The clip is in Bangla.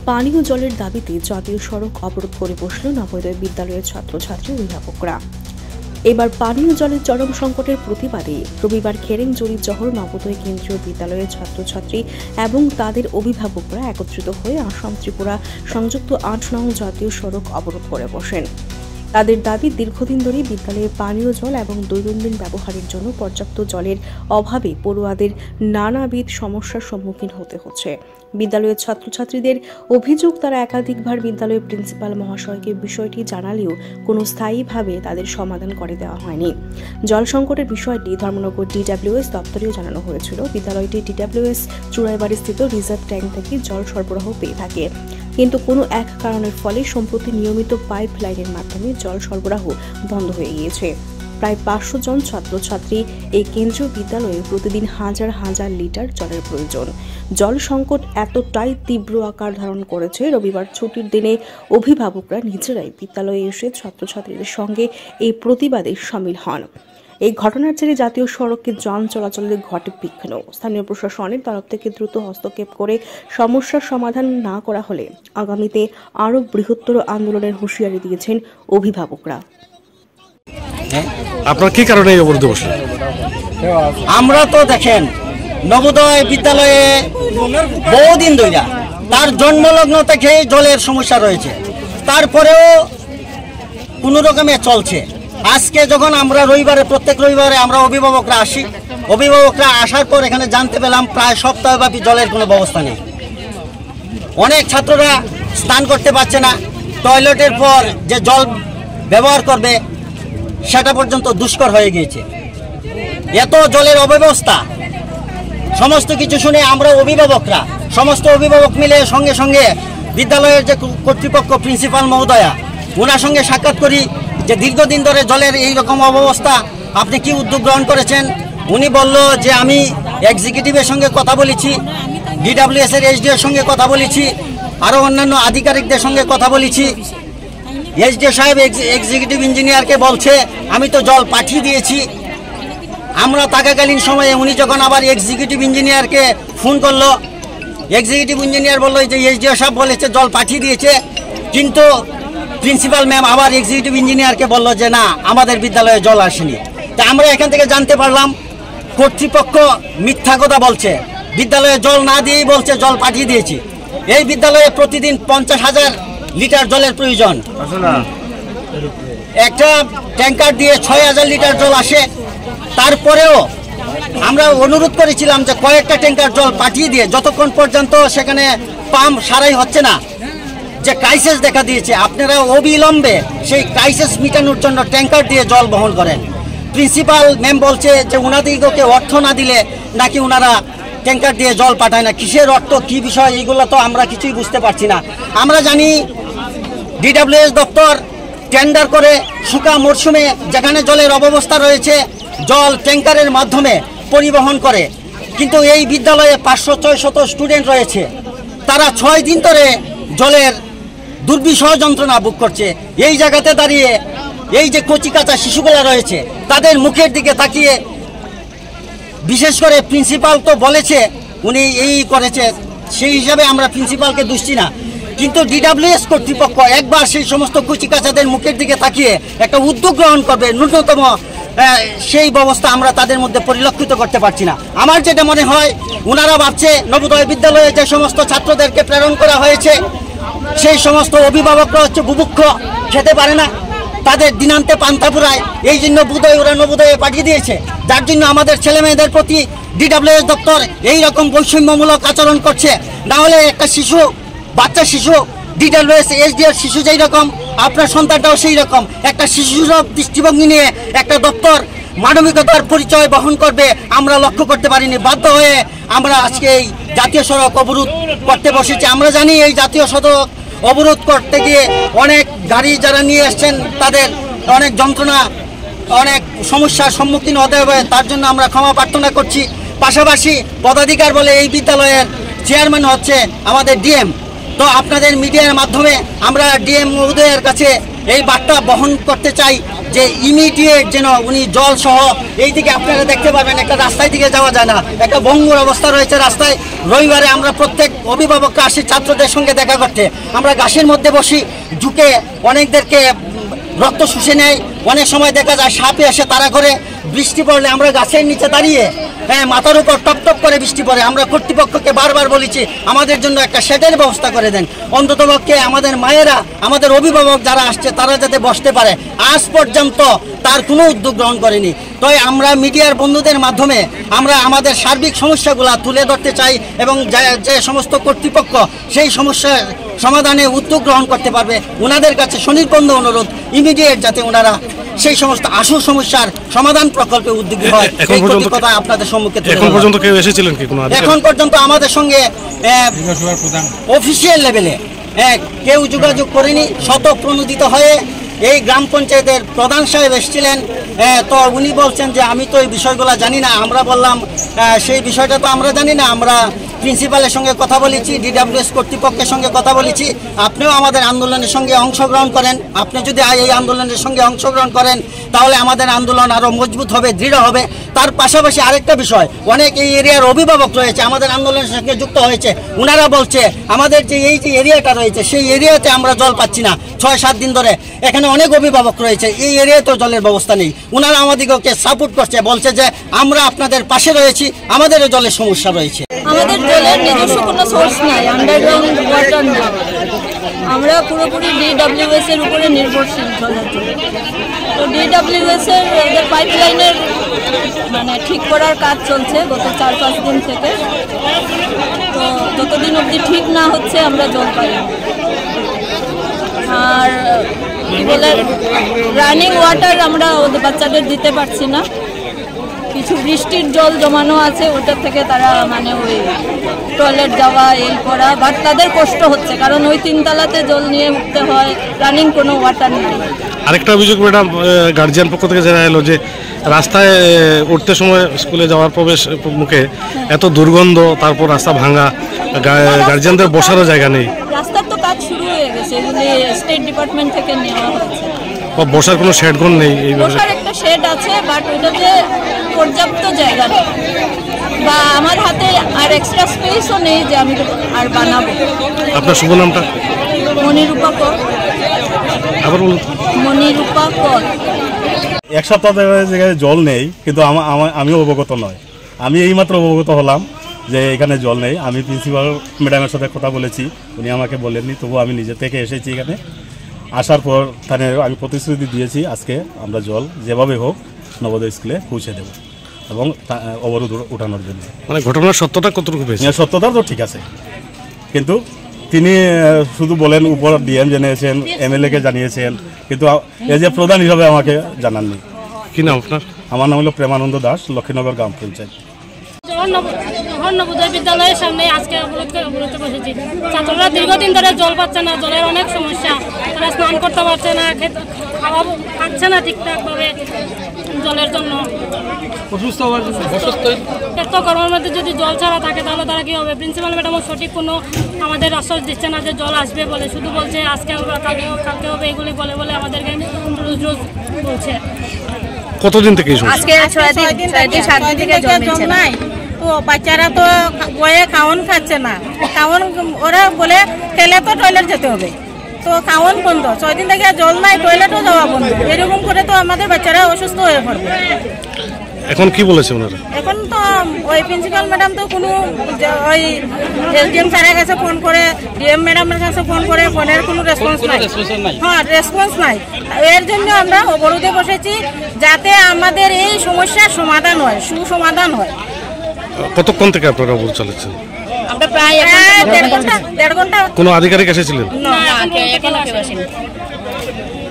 পানীয় জলের দাবিতে জাতীয় সড়ক অবরোধ করে বসল নবোদয় বিদ্যালয়ের ছাত্রছাত্রী অভিভাবকরা। এবার পানীয় জলের চরম সংকটের প্রতিবাদে রবিবার খেরেংজড়ি জহর নবোদয় কেন্দ্রীয় বিদ্যালয়ের ছাত্রছাত্রী এবং তাদের অভিভাবকরা একত্রিত হয়ে আসাম ত্রিপুরা সংযুক্ত ৮ নং জাতীয় সড়ক অবরোধ করে বসেন। তাদের দাবি, দীর্ঘদিন ধরে বিদ্যালয়ে পানীয় জল এবং দৈনন্দিন ব্যবহারের জন্য পর্যাপ্ত জলের অভাবে পড়ুয়াদের নানাবিধ সমস্যার সম্মুখীন হতে হচ্ছে। বিদ্যালয়ের ছাত্রছাত্রীদের অভিযোগ, তারা একাধিকবার বিদ্যালয়ের প্রিন্সিপাল মহাশয়কে বিষয়টি জানালেও কোনো স্থায়ীভাবে তাদের সমাধান করে দেওয়া হয়নি। জল সংকটের বিষয়টি ধর্মনগর DWS দপ্তরেও জানানো হয়েছিল। বিদ্যালয়টি DWS চুড়াইবাড়ি স্থিত রিজার্ভ ট্যাঙ্ক থেকে জল সরবরাহ পেয়ে থাকে, কিন্তু কোনো এক কারণের ফলে সম্প্রতি নিয়মিত পাইপ লাইনের মাধ্যমে জল সরবরাহ বন্ধ হয়ে গিয়েছে। প্রায় 500 জন ছাত্রছাত্রী এই কেন্দ্রীয় বিদ্যালয়ে প্রতিদিন হাজার হাজার লিটার জলের প্রয়োজন। জল সংকট এতটাই তীব্র আকার ধারণ করেছে, রবিবার ছুটির দিনে অভিভাবকরা নিজেরাই বিদ্যালয়ে এসে ছাত্রছাত্রীদের সঙ্গে এই প্রতিবাদে শামিল হন। এই ঘটনার জেরে জাতীয় সড়কে যান চলাচলের ঘটে বিঘ্ন। স্থানীয় প্রশাসনের তরফ থেকে দ্রুত হস্তক্ষেপ করে সমস্যার সমাধান না করা হলে আগামীতে আরও বৃহত্তর আন্দোলনের হুঁশিয়ারি দিয়েছেন অভিভাবকরা। আপনার কি কারণে অবরোধে বসলেন? আমরা তো দেখেন নবোদয় বিদ্যালয়ে বহুদিন ধরে তার জন্মলগ্ন থেকে জলের সমস্যা রয়েছে, তারপরেও কোনো রকমে চলছে। আজকে যখন আমরা প্রত্যেক রবিবারে আমরা অভিভাবকরা আসি, অভিভাবকরা আসার পর এখানে জানতে পেলাম প্রায় সপ্তাহব্যাপী জলের কোনো ব্যবস্থা নেই। অনেক ছাত্ররা স্নান করতে পারছে না, টয়লেটের পর যে জল ব্যবহার করবে সেটা পর্যন্ত দুষ্কর হয়ে গিয়েছে। এত জলের অব্যবস্থা, সমস্ত কিছু শুনে আমরা সমস্ত অভিভাবক মিলে সঙ্গে সঙ্গে বিদ্যালয়ের যে কর্তৃপক্ষ প্রিন্সিপাল মহোদয়া, ওনার সঙ্গে সাক্ষাৎ করি যে দীর্ঘদিন ধরে জলের এই রকম অবস্থা, আপনি কি উদ্যোগ গ্রহণ করেছেন? উনি বলল যে আমি এক্সিকিউটিভের সঙ্গে কথা বলেছি, DWS এর SDO এর সঙ্গে কথা বলেছি, আরও অন্যান্য আধিকারিকদের সঙ্গে কথা বলেছি। SDO সাহেব এক্সিকিউটিভ ইঞ্জিনিয়ারকে বলছে আমি তো জল পাঠিয়ে দিয়েছি। আমরা থাকাকালীন সময়ে উনি যখন আবার এক্সিকিউটিভ ইঞ্জিনিয়ারকে ফোন করলো, এক্সিকিউটিভ ইঞ্জিনিয়ার বললো যে SDO সাহেব বলেছে জল পাঠিয়ে দিয়েছে, কিন্তু প্রিন্সিপাল ম্যাম আবার এক্সিকিউটিভ ইঞ্জিনিয়ারকে বললো যে না, আমাদের বিদ্যালয়ে জল আসেনি। তা আমরা এখান থেকে জানতে পারলাম কর্তৃপক্ষ মিথ্যা কথা বলছে, বিদ্যালয়ে জল না দিয়েই বলছে জল পাঠিয়ে দিয়েছি। এই বিদ্যালয়ে প্রতিদিন 50,000 লিটার জলের প্রয়োজন। একটা ট্যাঙ্কার দিয়ে 6,000 লিটার জল আসে। তারপরেও আমরা অনুরোধ করেছিলাম যে কয়েকটা ট্যাঙ্কার জল পাঠিয়ে দিয়ে, যতক্ষণ পর্যন্ত সেখানে পাম্প সারাই হচ্ছে না, যে ক্রাইসিস দেখা দিয়েছে, আপনারা অবিলম্বে সেই ক্রাইসিস মেটানোর জন্য ট্যাঙ্কার দিয়ে জল বহন করেন। প্রিন্সিপাল ম্যাম বলছে যে ওনাদিগকে অর্থ না দিলে নাকি ওনারা ট্যাঙ্কার দিয়ে জল পাঠায় না। কিসের অর্থ, কি বিষয়, এগুলো তো আমরা কিছুই বুঝতে পারছি না। আমরা জানি DWS দপ্তর টেন্ডার করে শুকা মরশুমে যেখানে জলের অব্যবস্থা রয়েছে জল ট্যাঙ্কারের মাধ্যমে পরিবহন করে, কিন্তু এই বিদ্যালয়ে 500-600 স্টুডেন্ট রয়েছে, তারা 6 দিন ধরে জলের দুর্বিষহ যন্ত্রণা ভোগ করছে। এই জায়গাতে দাঁড়িয়ে এই যে কচিকাঁচা শিশুগুলা রয়েছে তাদের মুখের দিকে তাকিয়ে, বিশেষ করে প্রিন্সিপাল তো বলেছে উনি এই করেছে, সেই হিসাবে আমরা প্রিন্সিপালকে দুষছি না, কিন্তু DWS কর্তৃপক্ষ একবার সেই সমস্ত কচিকাঁচাদের মুখের দিকে তাকিয়ে একটা উদ্যোগ গ্রহণ করবে, ন্যূনতম সেই ব্যবস্থা আমরা তাদের মধ্যে পরিলক্ষিত করতে পারছি না। আমার যেটা মনে হয়, ওনারা ভাবছে নবোদয় বিদ্যালয়ে যে সমস্ত ছাত্রদেরকে প্রেরণ করা হয়েছে সেই সমস্ত অভিভাবকরা হচ্ছে বুভুক্ষ, খেতে পারে না, তাদের দিনান্তে পান্তা ফুরায়, এই জন্য বোধহয় ওরা নবোদয়ে পাঠিয়ে দিয়েছে, যার জন্য আমাদের ছেলেমেয়েদের প্রতি DWS দপ্তর এই রকম বৈষম্যমূলক আচরণ করছে। না হলে একটা বাচ্চা শিশু DWS SDO শিশু যেই রকম, আপনার সন্তানটাও সেই রকম, একটা শিশুর দৃষ্টিভঙ্গি নিয়ে একটা দপ্তর মানবিকতার পরিচয় বহন করবে আমরা লক্ষ্য করতে পারিনি। বাধ্য হয়ে আমরা আজকে এই জাতীয় সড়ক অবরোধ করতে বসেছি। আমরা জানি এই জাতীয় সড়ক অবরোধ করতে গিয়ে অনেক গাড়ি যারা নিয়ে এসছেন তাদের অনেক যন্ত্রণা, অনেক সমস্যার সম্মুখীন হতে হবে, তার জন্য আমরা ক্ষমা প্রার্থনা করছি। পাশাপাশি পদাধিকার বলে এই বিদ্যালয়ের চেয়ারম্যান হচ্ছে আমাদের DM। তো আপনাদের মিডিয়ার মাধ্যমে আমরা DM মহোদয়ের কাছে এই বার্তা বহন করতে চাই যে ইমিডিয়েট যেন উনি জল সহ এইদিকে আপনারা দেখতে পাবেন একটা রাস্তায় দিকে যাওয়া যায় না, একটা ভঙ্গুর অবস্থা রয়েছে রাস্তায়। রবিবারে আমরা প্রত্যেক অভিভাবকরা আসি ছাত্রদের সঙ্গে দেখা করতে, আমরা গাছের মধ্যে বসি, ঝুঁকে অনেকদেরকে রক্ত শুষে নেয়, অনেক সময় দেখা যায় সাপে এসে তারা করে। বৃষ্টি পড়লে আমরা গাছের নিচে দাঁড়িয়ে, মাথার উপর টপ টপ করে বৃষ্টি পড়ে, আমরা কর্তৃপক্ষকে বারবার বলেছি আমাদের জন্য একটা শেডের ব্যবস্থা করে দেন, অন্ততপক্ষে আমাদের মায়েরা, আমাদের অভিভাবক যারা আসছে তারা যাতে বসতে পারে। আজ পর্যন্ত তার কোনো উদ্যোগ গ্রহণ করেনি। তাই আমরা মিডিয়ার বন্ধুদের মাধ্যমে আমরা আমাদের সার্বিক সমস্যাগুলো তুলে ধরতে চাই এবং যে সমস্ত কর্তৃপক্ষ সেই সমস্যা সমাধানে উদ্যোগ গ্রহণ করতে পারবে ওনাদের কাছে সুনির্বন্ধ অনুরোধ ইমিডিয়েট যাতে ওনারা সেই সমস্ত আসল সমস্যার সমাধান প্রকল্পে উদ্যোগী হয়। এই কথা আপনাদের সম্মুখে এখন পর্যন্ত কেউ এসেছিলেন কি? এখন পর্যন্ত আমাদের সঙ্গে অফিসিয়াল লেভেলে কেউ যোগাযোগ করেনি। শতপ্রণোদিত হয়ে এই গ্রাম পঞ্চায়েতের প্রধান সাহেব এসেছিলেন, তো উনি বলছেন যে আমি তো এই বিষয়গুলো জানি না। আমরা বললাম সেই বিষয়টা তো আমরা জানি না, আমরা প্রিন্সিপালের সঙ্গে কথা বলেছি, ডিডব্লিউএস কর্তৃপক্ষের সঙ্গে কথা বলেছি, আপনিও আমাদের আন্দোলনের সঙ্গে অংশগ্রহণ করেন। আপনি যদি এই আন্দোলনের সঙ্গে অংশগ্রহণ করেন তাহলে আমাদের আন্দোলন আরও মজবুত হবে, দৃঢ় হবে। তার পাশাপাশি আরেকটা বিষয়, অনেক এই এরিয়ার অভিভাবক রয়েছে আমাদের আন্দোলনের সঙ্গে যুক্ত হয়েছে, ওনারা বলছে আমাদের যে এই যে এরিয়াটা রয়েছে সেই এরিয়াতে আমরা জল পাচ্ছি না 6-7 দিন ধরে। এখানে অনেক অভিভাবক রয়েছে, এই এরিয়ায় তো জলের ব্যবস্থা নেই। ওনারা আমাদেরকে সাপোর্ট করছে, বলছে যে আমরা আপনাদের পাশে রয়েছি, আমাদেরও জলের সমস্যা রয়েছে। আমাদের জলের নিজস্ব কোনো সোর্স নাই, আন্ডারগ্রাউন্ড ওয়াটার নেই, আমরা পুরোপুরি ডিডব্লিউএস এর উপরে নির্ভরশীল জলের জন্য। তো ডিডব্লিউএস এর ওদের পাইপলাইনের মানে ঠিক করার কাজ চলছে গত 4-5 দিন থেকে। তো যতদিন অবধি ঠিক না হচ্ছে আমরা জল পাই না। আর কি বলে রানিং ওয়াটার আমরা ওদের বাচ্চাদের দিতে পারছি না, কিছু বৃষ্টির জল জমানো আছে ওটার থেকে তারা মানে ওই টয়লেট যাওয়া এই করা, বাট তাদের কষ্ট হচ্ছে কারণ ওই 3 তলাতে জল নিয়ে উঠতে হয়, রানিং কোনো ওয়াটার নেই। আরেকটা অভিযোগ ম্যাডাম, গার্জিয়ান পক্ষ থেকে জানা এলো যে রাস্তায় উঠতে সময় স্কুলে যাওয়ার প্রবেশ মুখে এত দুর্গন্ধ, তারপর রাস্তা ভাঙা, গার্জিয়ানদের বসারও জায়গা নেই। রাস্তার তো কাজ শুরু হয়ে গেছে, এগুলি স্টেট ডিপার্টমেন্ট থেকে নেওয়া হয়েছে। বসার কোনো শেডঘর নেই? বসার একটা শেড আছে, বাট ওইটাতে পর্যাপ্ত জায়গা নেই, বা আমার হাতে আর এক্সট্রা স্পেসও নেই যে আমি আর বানাবো। আপনার শুভ নামটা? মনিরূপা কর। আবার বলুন। মনিরূপা কর। 1 সপ্তাহ জায়গায় জল নেই, কিন্তু আমিও অবগত নয়। আমি এইমাত্র অবগত হলাম যে এখানে জল নেই। আমি প্রিন্সিপাল ম্যাডামের সাথে কথা বলেছি, উনি আমাকে বলেননি, তবু আমি নিজে থেকে এসেছি এখানে। আসার পর এখানে আমি প্রতিশ্রুতি দিয়েছি আজকে আমরা জল যেভাবে হোক নবোদয় স্কুলে পৌঁছে দেব এবং অবরোধ উঠানোর জন্য। মানে ঘটনার সত্যতা কতটুকু পেয়েছে? সত্যতা তো ঠিক আছে, কিন্তু তিনি শুধু বলেন উপর ডিএম জানিয়েছেন, এমএলএকে জানিয়েছেন, কিন্তু এই যে প্রধান হিসাবে আমাকে জানাননি। কি নাম আপনার? আমার নাম হলো প্রেমানন্দ দাস, লক্ষ্মীনগর গ্রাম পঞ্চায়েত। নবোদয় বিদ্যালয়ের সামনে আজকে অবরোধ বসেছি। ছাত্ররা দীর্ঘদিন ধরে জল পাচ্ছে না, জলের অনেক সমস্যা, তারা স্নান করতে পারছে না, খাওয়া খাচ্ছে না ঠিকঠাকভাবে জলের জন্য। এত গরমের মধ্যে যদি জল ছাড়া থাকে তাহলে তারা কী হবে? প্রিন্সিপাল ম্যাডামও সঠিক কোনো আমাদের আশ্বাস দিচ্ছে না যে জল আসবে বলে, শুধু বলছে আজকে হবে, কালকে হবে, এগুলি বলে বলে আমাদেরকে রোজ রোজ বলছে। কতদিন থেকে? আজকে 6 দিন 7 দিন থেকে জল নাই। তো বাচ্চারা তো বয়ে খাওয়ান খাচ্ছে না, খাওয়ান ওরা বলে খেলে তো টয়লেট যেতে হবে, তো খাওয়ান বন্ধ, 6 দিন থেকে জল নাই, টয়লেটও যাওয়া বন্ধ। এরকম করে তো আমাদের বাচ্চারা অসুস্থ হয়ে পড়বে। এখন কি বলেছে ওনারা? এখন তো ওই প্রিন্সিপাল ম্যাডাম তো কোনো ওই এসডিএম স্যারের কাছে ফোন করে, ডিএম ম্যাডামের কাছে ফোন করে, ফোনের কোনো রেসপন্স নাই। হ্যাঁ, রেসপন্স নাই। এর জন্য আমরা অবরোধে বসেছি যাতে আমাদের এই সমস্যার সমাধান হয়, সুসমাধান হয়। কতক্ষণ থেকে আপনারা অবরোধ চালাচ্ছেন? আমরা প্রায় 1.5 ঘন্টা। কোনো আধিকারিক এসেছিলেন? না, এখন কেউ আসেনি।